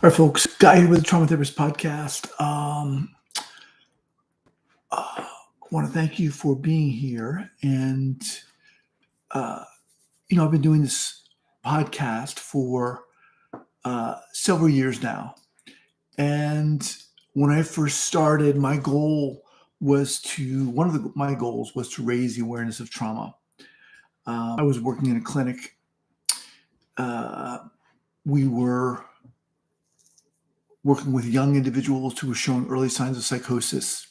All right, folks. Guy here with the Trauma Therapist Podcast. I want to thank you for being here. And, I've been doing this podcast for several years now. And when I first started, my goal was my goals was to raise the awareness of trauma. I was working in a clinic. We were working with young individuals who were showing early signs of psychosis.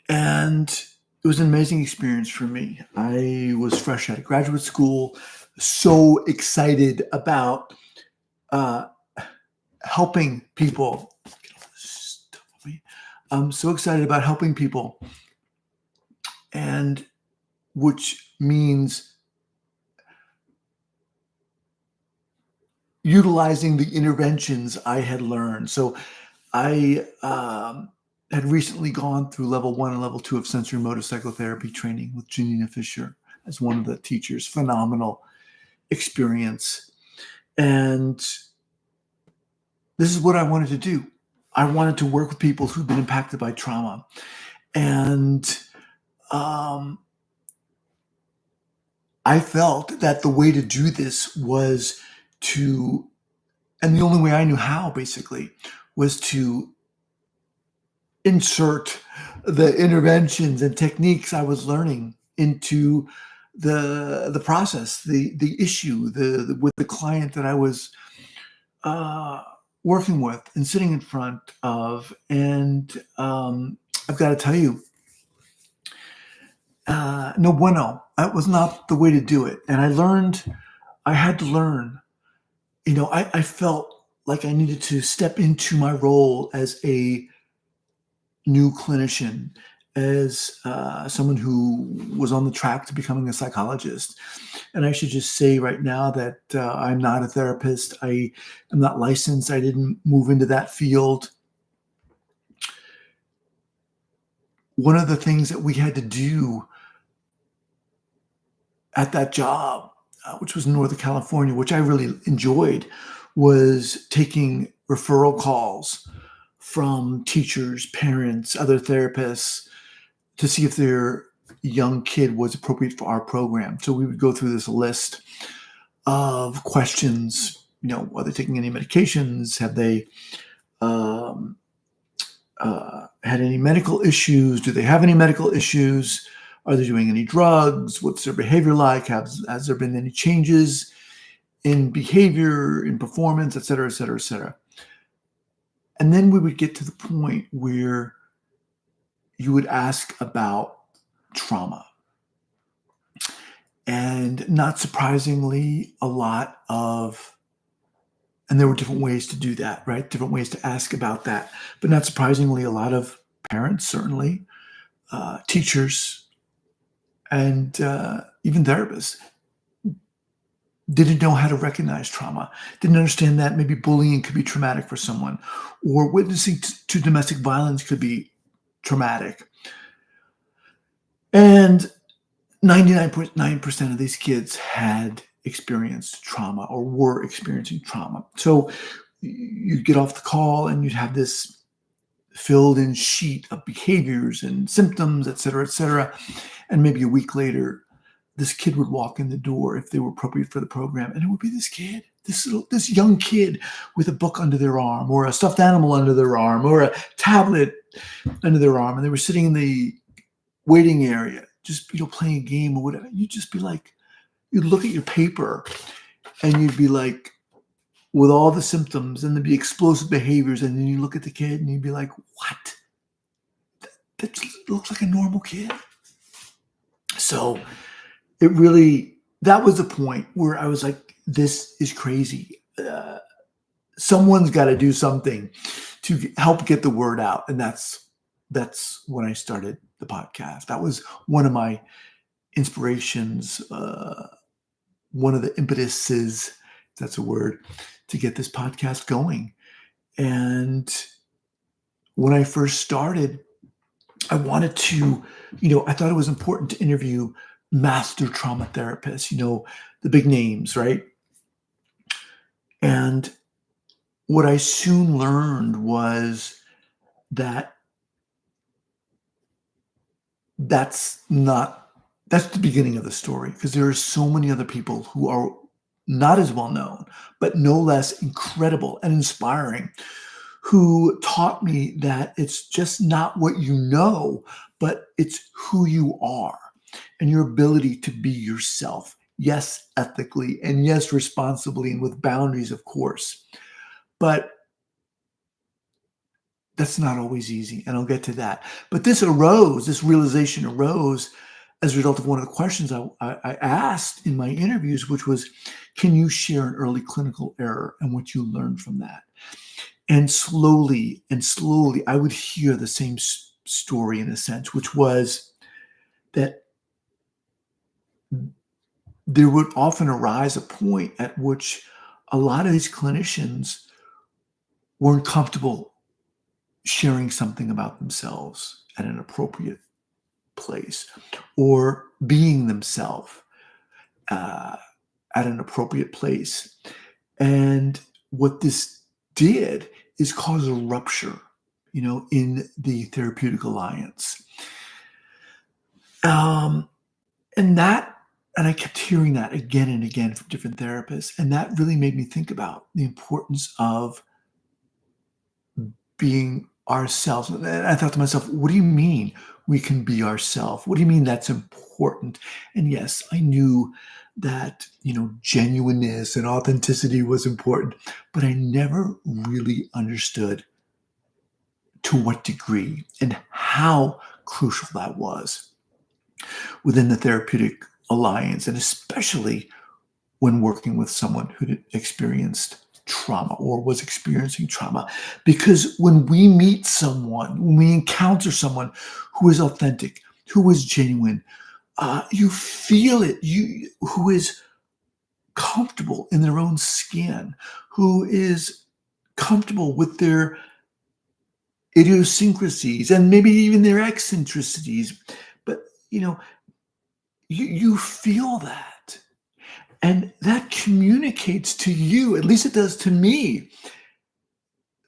And it was an amazing experience for me. I was fresh out of graduate school, so excited about helping people. I'm so excited about helping people, and which means utilizing the interventions I had learned. So I had recently gone through level 1 and level 2 of sensory motor psychotherapy training with Janina Fisher as one of the teachers. Phenomenal experience. And this is what I wanted to do. I wanted to work with people who've been impacted by trauma. And I felt that the way to do this was and the only way I knew how, basically, was to insert the interventions and techniques I was learning into the process, the issue, with the client that I was working with and sitting in front of. And I've got to tell you, no bueno. That was not the way to do it. And I had to learn. I felt like I needed to step into my role as a new clinician, as someone who was on the track to becoming a psychologist. And I should just say right now that I'm not a therapist. I am not licensed. I didn't move into that field. One of the things that we had to do at that job, which was in Northern California, which I really enjoyed, was taking referral calls from teachers, parents, other therapists to see if their young kid was appropriate for our program. So we would go through this list of questions. Are they taking any medications? Have they had any medical issues? Do they have any medical issues? Are they doing any drugs? What's their behavior like? Has there been any changes in behavior, in performance, et cetera, et cetera, et cetera? And then we would get to the point where you would ask about trauma. And not surprisingly, and there were different ways to do that, right? Different ways to ask about that. But not surprisingly, a lot of parents, certainly, teachers, and even therapists didn't know how to recognize trauma, didn't understand that maybe bullying could be traumatic for someone, or witnessing to domestic violence could be traumatic. And 99.9% of these kids had experienced trauma or were experiencing trauma. So you'd get off the call and you'd have this filled in sheet of behaviors and symptoms, et cetera, et cetera. And maybe a week later, this kid would walk in the door if they were appropriate for the program. And it would be this kid, this young kid with a book under their arm, or a stuffed animal under their arm, or a tablet under their arm. And they were sitting in the waiting area, just, playing a game or whatever. You'd just be like, you'd look at your paper and you'd be like, with all the symptoms, and there'd be explosive behaviors. And then you look at the kid and you'd be like, what? That looks like a normal kid. So that was the point where I was like, this is crazy. Someone's got to do something to help get the word out. And that's when I started the podcast. That was one of my inspirations, one of the impetuses, if that's a word, to get this podcast going. And when I first started, I wanted to, I thought it was important to interview master trauma therapists, the big names, right? And what I soon learned was that that's not that's the beginning of the story, because there are so many other people who are not as well known, but no less incredible and inspiring, who taught me that it's just not what you know, but it's who you are and your ability to be yourself. Yes, ethically, and yes, responsibly, and with boundaries, of course. But that's not always easy, and I'll get to that. But this realization arose as a result of one of the questions I asked in my interviews, which was, can you share an early clinical error and what you learned from that? And slowly, I would hear the same story in a sense, which was that there would often arise a point at which a lot of these clinicians weren't comfortable sharing something about themselves at an appropriate place, or being themselves uh, at an appropriate place. And what this did is cause a rupture, in the therapeutic alliance. Um, and that, and I kept hearing that again and again from different therapists. And that really made me think about the importance of being ourselves. And I thought to myself, what do you mean we can be ourselves? What do you mean that's important? And yes, I knew that, genuineness and authenticity was important, but I never really understood to what degree and how crucial that was within the therapeutic alliance, and especially when working with someone who had experienced trauma or was experiencing trauma. Because when we meet someone, when we encounter someone who is authentic, who is genuine, you feel it, who is comfortable in their own skin, who is comfortable with their idiosyncrasies and maybe even their eccentricities. But, you feel that. And that communicates to you, at least it does to me,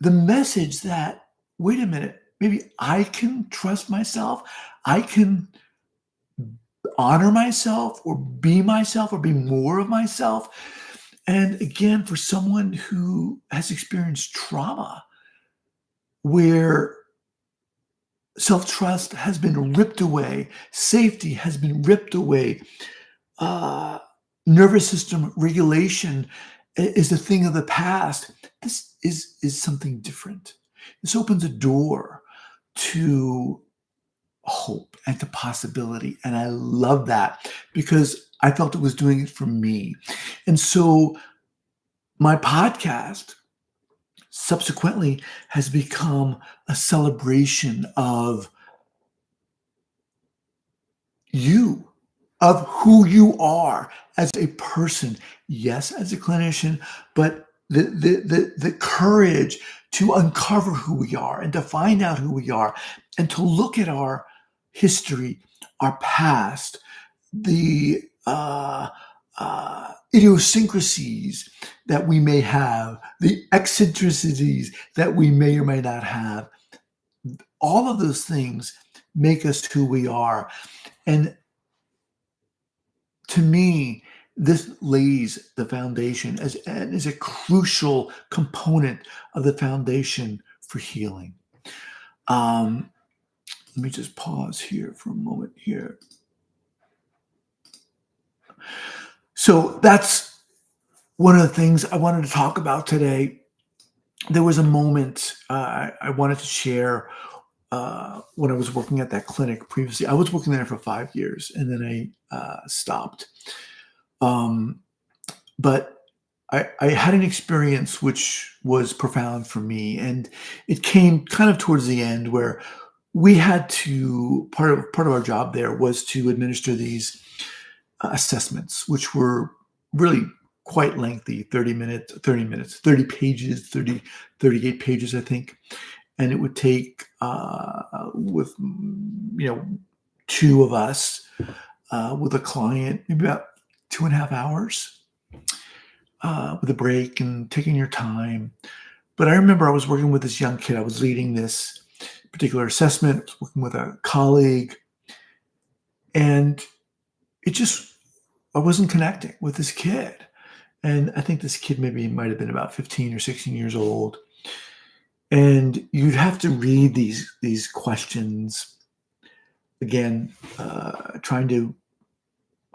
the message that, wait a minute, maybe I can trust myself. I can honor myself or be more of myself. And again, for someone who has experienced trauma where self-trust has been ripped away, safety has been ripped away, uh, nervous system regulation is a thing of the past. This is something different. This opens a door to hope and to possibility. And I love that because I felt it was doing it for me. And so my podcast subsequently has become a celebration of you, of who you are as a person, yes, as a clinician, but the courage to uncover who we are and to find out who we are and to look at our history, our past, the idiosyncrasies that we may have, the eccentricities that we may or may not have. All of those things make us who we are. And to me, this lays the foundation and is a crucial component of the foundation for healing. Let me just pause here for a moment here. So that's one of the things I wanted to talk about today. There was a moment I wanted to share when I was working at that clinic previously. I was working there for 5 years, and then I stopped. But I had an experience which was profound for me, and it came kind of towards the end where we had to part of our job there was to administer these assessments, which were really quite lengthy, 30 minutes, 30 pages, 38 pages, I think. And it would take with two of us with a client maybe about 2.5 hours with a break and taking your time. But I remember I was working with this young kid. I was leading this particular assessment, I was working with a colleague, and it just, I wasn't connecting with this kid. And I think this kid maybe might have been about 15 or 16 years old. And you'd have to read these questions again, trying to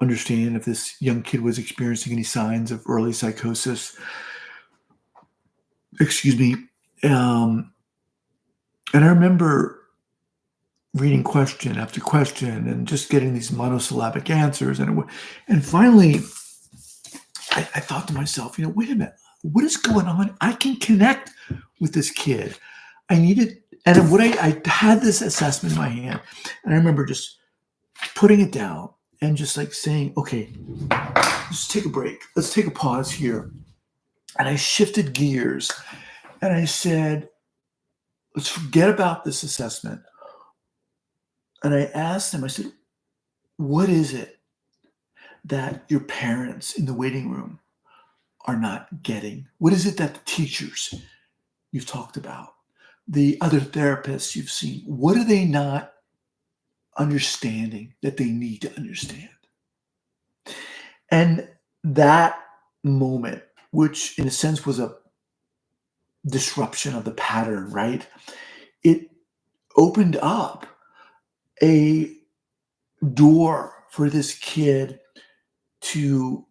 understand if this young kid was experiencing any signs of early psychosis. Excuse me. Um, and I remember reading question after question and just getting these monosyllabic answers. And finally, I thought to myself, wait a minute, what is going on? I can connect with this kid. I needed, and what I had this assessment in my hand, and I remember just putting it down and just like saying, okay, let's take a break. Let's take a pause here. And I shifted gears and I said, let's forget about this assessment. And I asked him, I said, what is it that your parents in the waiting room are not getting? What is it that the teachers you've talked about, the other therapists you've seen, what are they not understanding that they need to understand? And that moment, which in a sense was a disruption of the pattern, right? It opened up a door for this kid to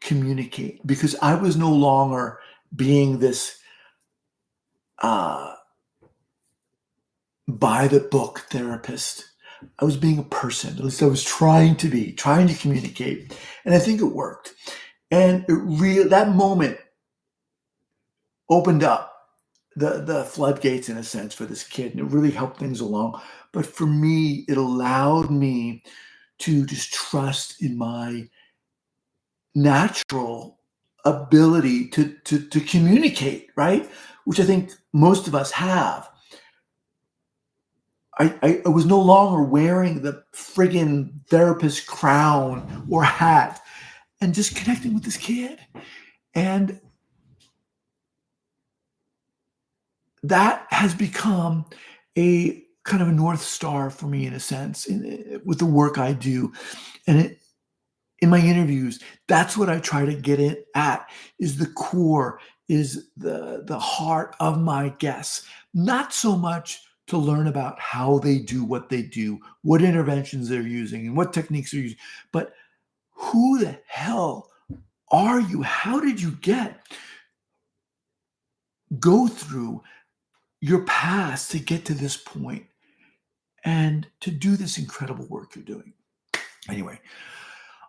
communicate, because I was no longer being this by the book therapist. I was being a person. At least I was trying to communicate. And I think it worked. And that moment opened up the floodgates in a sense for this kid, and it really helped things along. But for me, it allowed me to just trust in my natural ability to communicate, right? Which I think most of us have. I was no longer wearing the friggin' therapist crown or hat, and just connecting with this kid. And that has become a kind of a North Star for me in a sense with the work I do. And in my interviews, that's what I try to get it at, is the core, is the heart of my guests. Not so much to learn about how they do what they do, what interventions they're using, and what techniques they're using, but who the hell are you? How did you go through your past to get to this point and to do this incredible work you're doing? Anyway,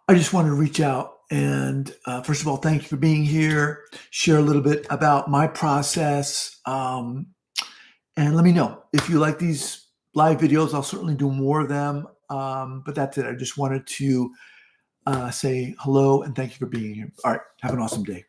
I just wanted to reach out and first of all, thank you for being here. Share a little bit about my process, and let me know if you like these live videos. I'll certainly do more of them. But that's it. I just wanted to say hello and thank you for being here. All right, have an awesome day.